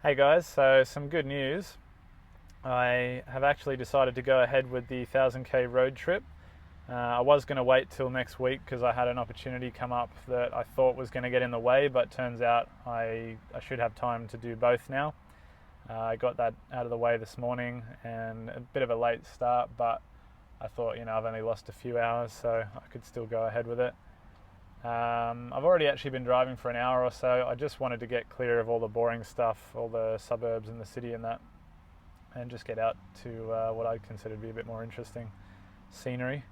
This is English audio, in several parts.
Hey guys, so some good news. I have actually decided to go ahead with the 1000k road trip. I was going to wait till next week because I had an opportunity come up that I thought was going to get in the way, but turns out I should have time to do both now. I got that out of the way this morning, and a bit of a late start, but I thought, I've only lost a few hours, so I could still go ahead with it. I've already actually been driving for an hour or so. I just wanted to get clear of all the boring stuff, all the suburbs and the city and that, and just get out to what I'd consider to be a bit more interesting scenery.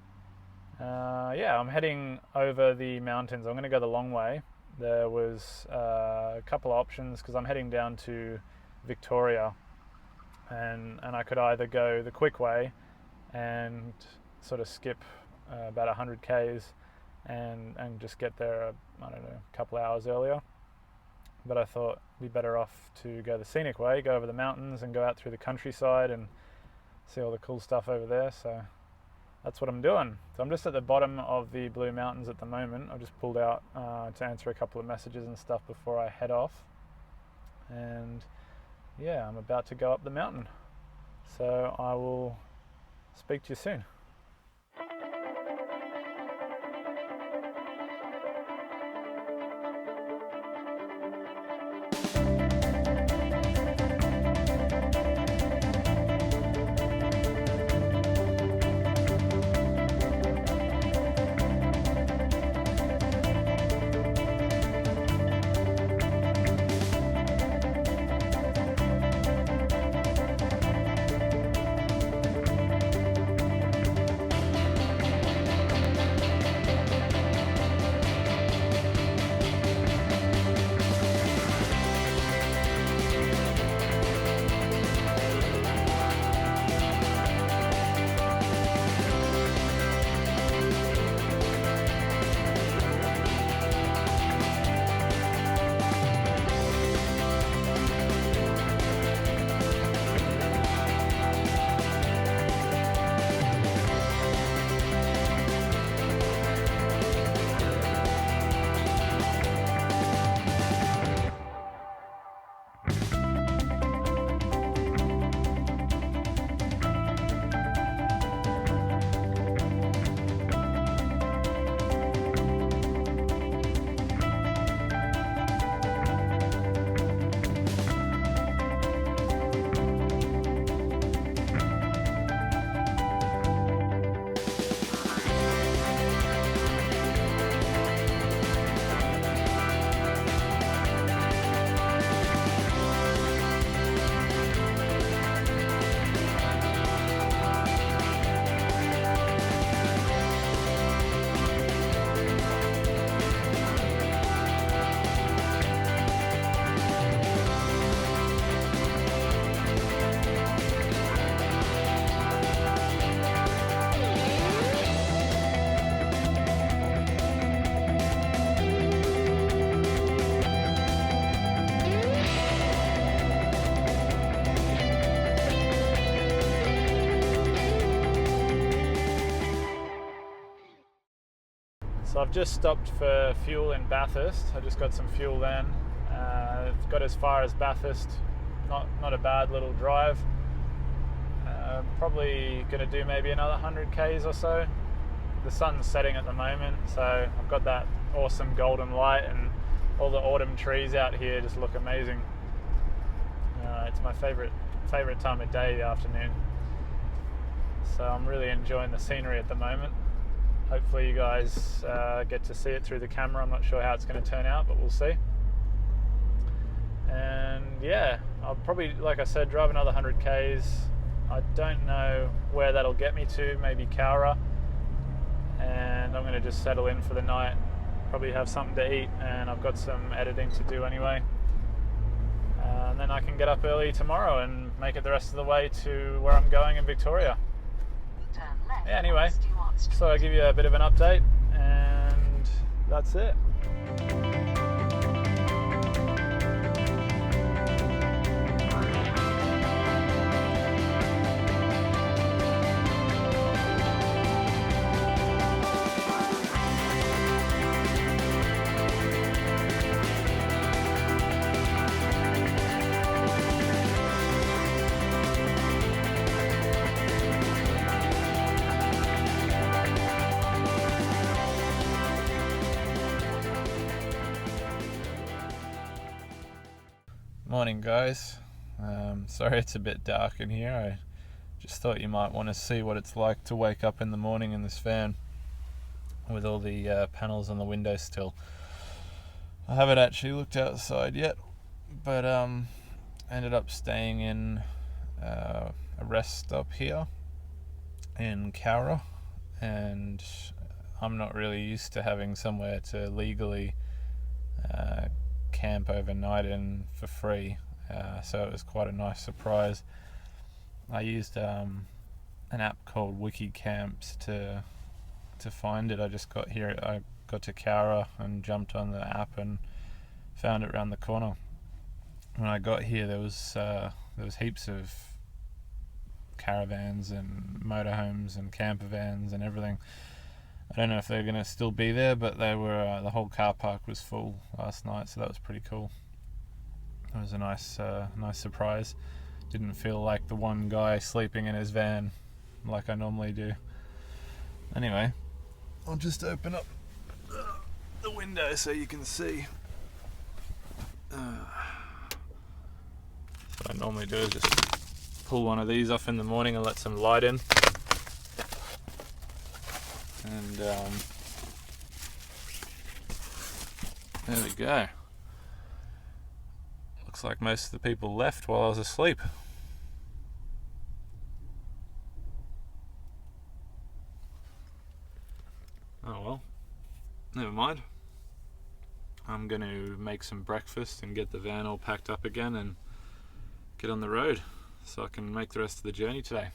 I'm heading over the mountains. I'm going to go the long way. There was a couple of options because I'm heading down to Victoria, and I could either go the quick way and sort of skip about 100 k's and just get there, a couple of hours earlier. But I thought it'd be better off to go the scenic way, go over the mountains and go out through the countryside and see all the cool stuff over there. So that's what I'm doing. So I'm just at the bottom of the Blue Mountains at the moment. I just pulled out to answer a couple of messages and stuff before I head off. And yeah, I'm about to go up the mountain. So I will speak to you soon. So I've just stopped for fuel in Bathurst. I just got some fuel then. I've got as far as Bathurst. Not a bad little drive. Probably going to do maybe another 100 k's or so. The sun's setting at the moment, so I've got that awesome golden light, and all the autumn trees out here just look amazing. It's my favorite time of day, the afternoon. So I'm really enjoying the scenery at the moment. Hopefully you guys get to see it through the camera. I'm not sure how it's going to turn out, but we'll see. And yeah, I'll probably, like I said, drive another 100 k's. I don't know where that'll get me to, maybe Cowra. And I'm going to just settle in for the night, probably have something to eat, and I've got some editing to do anyway. And then I can get up early tomorrow and make it the rest of the way to where I'm going in Victoria. Yeah, anyway, so I'll give you a bit of an update, and that's it. Morning guys. Sorry it's a bit dark in here. I just thought you might want to see what it's like to wake up in the morning in this van with all the panels on the windows still. I haven't actually looked outside yet, but ended up staying in a rest stop here in Cowra, and I'm not really used to having somewhere to legally camp overnight in for free, so it was quite a nice surprise. I used an app called WikiCamps to find it. I just got here, I got to Cowra and jumped on the app and found it around the corner. When I got here, there was heaps of caravans and motorhomes and camper vans and everything. I don't know if they're going to still be there, but they were. The whole car park was full last night, so that was pretty cool. It was a nice surprise. Didn't feel like the one guy sleeping in his van like I normally do. Anyway, I'll just open up the window so you can see. What I normally do is just pull one of these off in the morning and let some light in. And there we go. Looks like most of the people left while I was asleep. Oh well, never mind. I'm going to make some breakfast and get the van all packed up again and get on the road so I can make the rest of the journey today.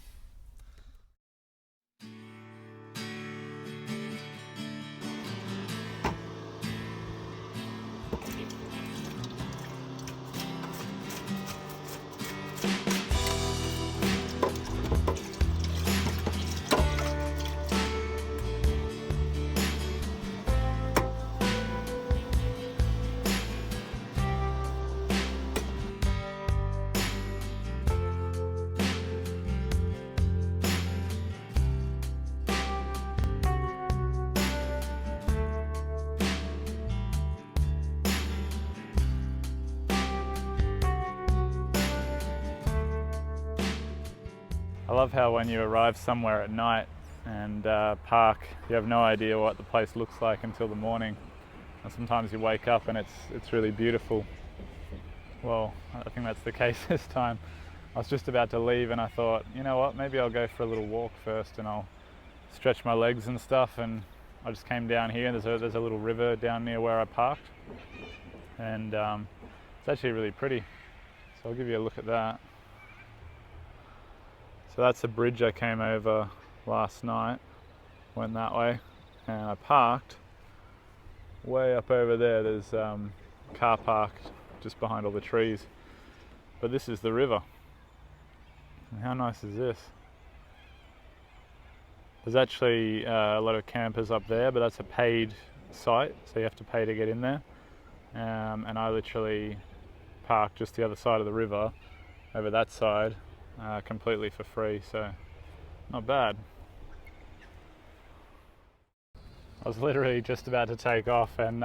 I love how when you arrive somewhere at night and park, you have no idea what the place looks like until the morning. And sometimes you wake up and it's really beautiful. Well, I think that's the case this time. I was just about to leave and I thought, you know what, maybe I'll go for a little walk first and I'll stretch my legs and stuff. And I just came down here. There's a little river down near where I parked, and it's actually really pretty. So I'll give you a look at that. So that's a bridge I came over last night, went that way, and I parked way up over there. There's car park just behind all the trees, but this is the river. And how nice is this? There's actually a lot of campers up there, but that's a paid site, so you have to pay to get in there. And I literally parked just the other side of the river, over that side, completely for free, so not bad. I was literally just about to take off and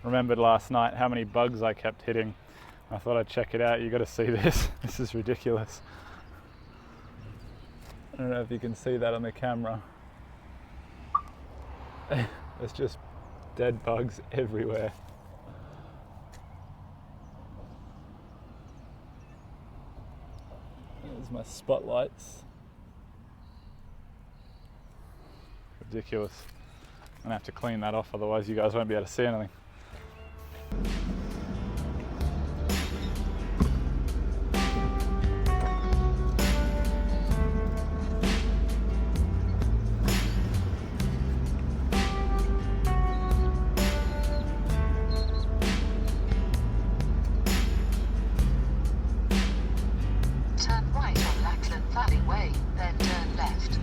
remembered last night how many bugs I kept hitting. I thought I'd check it out. You got to see this. This is ridiculous. I don't know if you can see that on the camera. There's just dead bugs everywhere. There's my spotlights. Ridiculous. I'm gonna have to clean that off, otherwise you guys won't be able to see anything. Turn right on Lackland Valley Way, then turn left.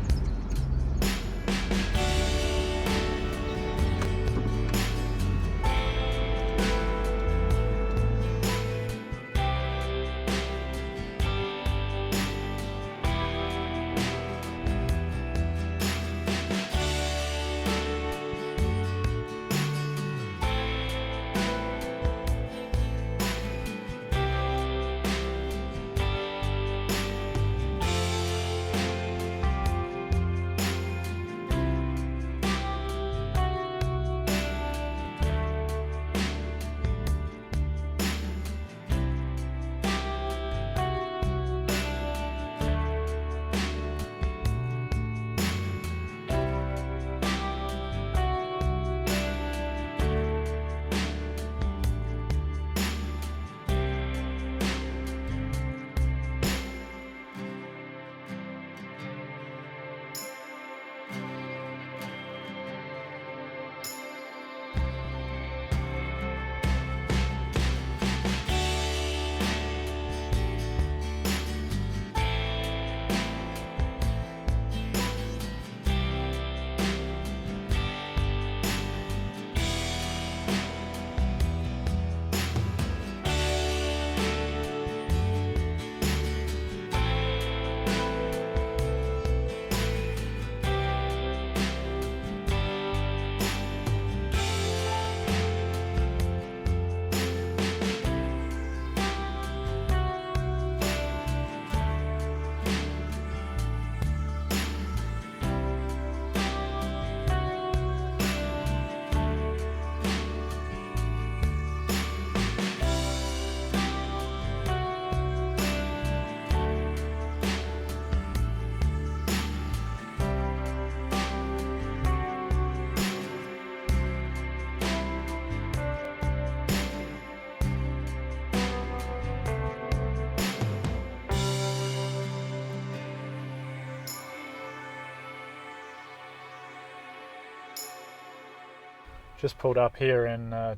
Just pulled up here in a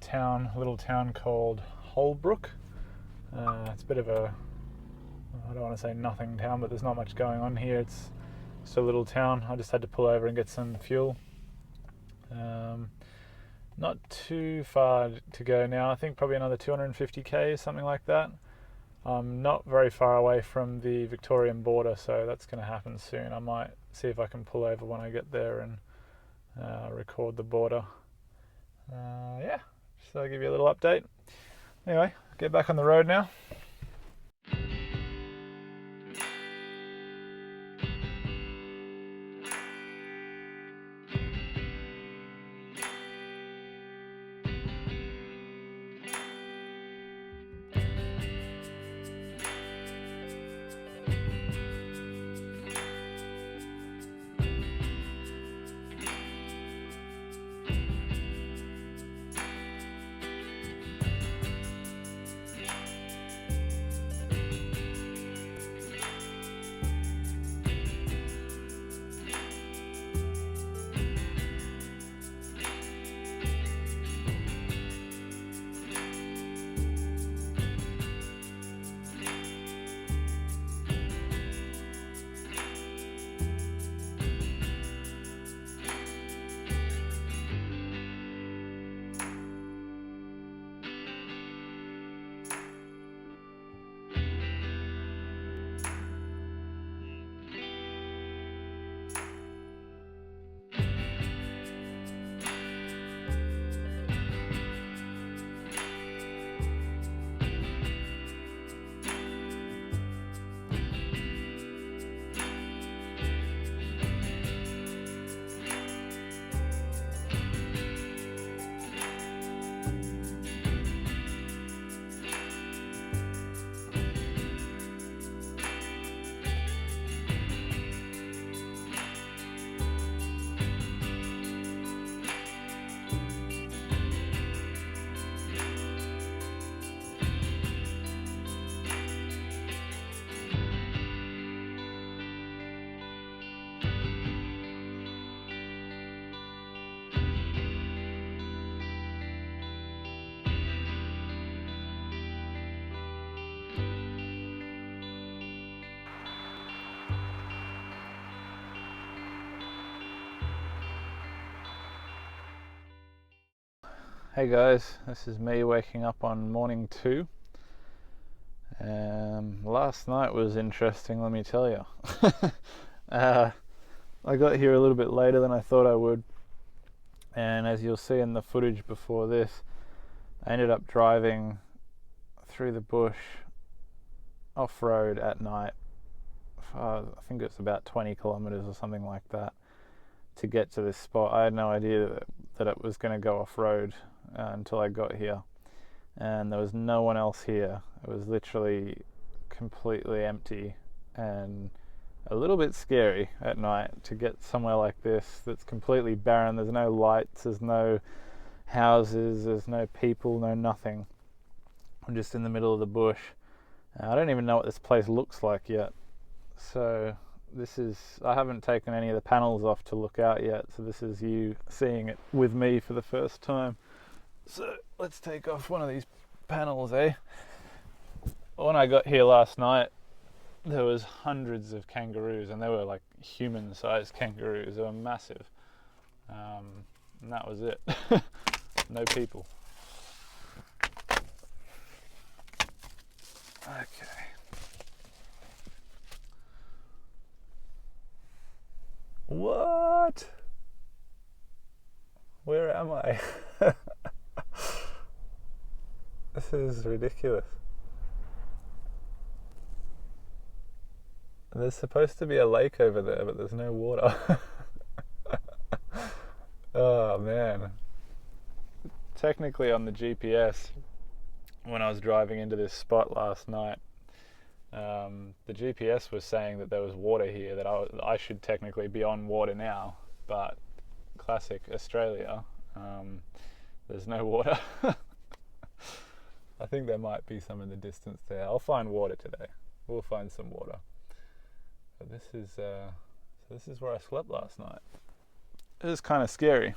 little town called Holbrook. It's a bit of a, I don't want to say nothing town, but there's not much going on here. It's just a little town. I just had to pull over and get some fuel. Not too far to go now. I think probably another 250k, something like that. I'm not very far away from the Victorian border, so that's going to happen soon. I might see if I can pull over when I get there and record the border. Yeah, just I'll give you a little update. Anyway, get back on the road now. Hey guys, this is me waking up on morning 2. Last night was interesting, let me tell you. I got here a little bit later than I thought I would, and as you'll see in the footage before this, I ended up driving through the bush off-road at night. I think it's about 20 kilometers or something like that to get to this spot. I had no idea that it was going to go off-road until I got here, and there was no one else here. It was literally completely empty and a little bit scary at night to get somewhere like this that's completely barren. There's no lights, there's no houses, there's no people, no nothing. I'm just in the middle of the bush. I don't even know what this place looks like yet. So I haven't taken any of the panels off to look out yet, so this is you seeing it with me for the first time. So let's take off one of these panels, eh? When I got here last night, there was hundreds of kangaroos, and they were like human-sized kangaroos. They were massive, and that was it. No people. Okay. What? Where am I? This is ridiculous. There's supposed to be a lake over there, but there's no water. Oh man. Technically on the GPS, when I was driving into this spot last night, the GPS was saying that there was water here, that I should technically be on water now, but classic Australia, there's no water. I think there might be some in the distance there. I'll find water today. We'll find some water. But this is where I slept last night. It was kind of scary.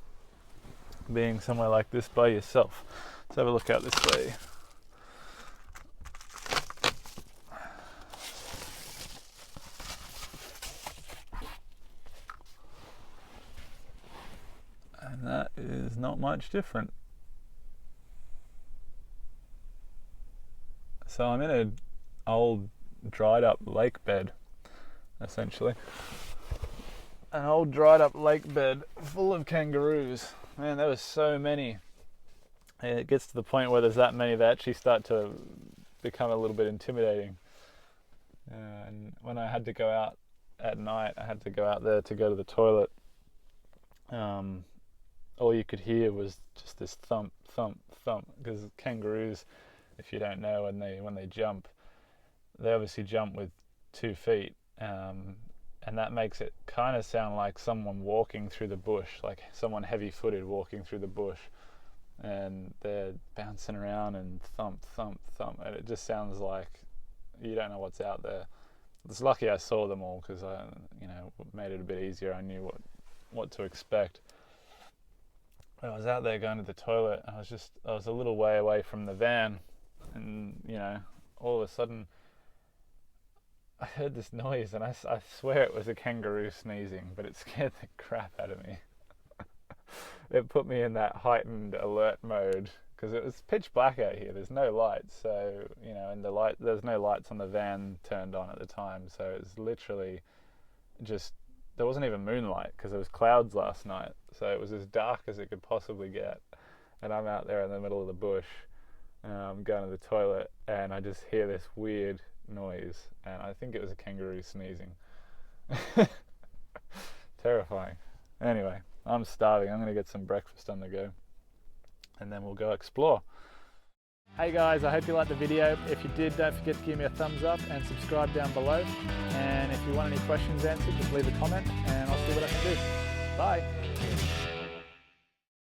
being somewhere like this by yourself. Let's have a look out this way. And that is not much different. So I'm in an old dried up lake bed, essentially. An old dried up lake bed full of kangaroos. Man, there were so many. It gets to the point where there's that many that actually start to become a little bit intimidating. And when I had to go out at night, I had to go out there to go to the toilet. All you could hear was just this thump, thump, thump. Because kangaroos, if you don't know, when they jump, they obviously jump with 2 feet. And that makes it kind of sound like someone walking through the bush, like someone heavy-footed walking through the bush. And they're bouncing around and thump, thump, thump. And it just sounds like you don't know what's out there. It's lucky I saw them all because I, made it a bit easier. I knew what to expect. I was out there going to the toilet. I was a little way away from the van, and all of a sudden I heard this noise, and I swear it was a kangaroo sneezing, but it scared the crap out of me. It put me in that heightened alert mode because it was pitch black out here. There's no lights, so and there's no lights on the van turned on at the time, so it was literally just, there wasn't even moonlight because there was clouds last night, so it was as dark as it could possibly get. And I'm out there in the middle of the bush, going to the toilet, and I just hear this weird noise, and I think it was a kangaroo sneezing. Terrifying. Anyway, I'm starving. I'm going to get some breakfast on the go, and then we'll go explore. Hey guys, I hope you liked the video. If you did, don't forget to give me a thumbs up and subscribe down below. And if you want any questions answered, just leave a comment and I'll see what I can do. Bye.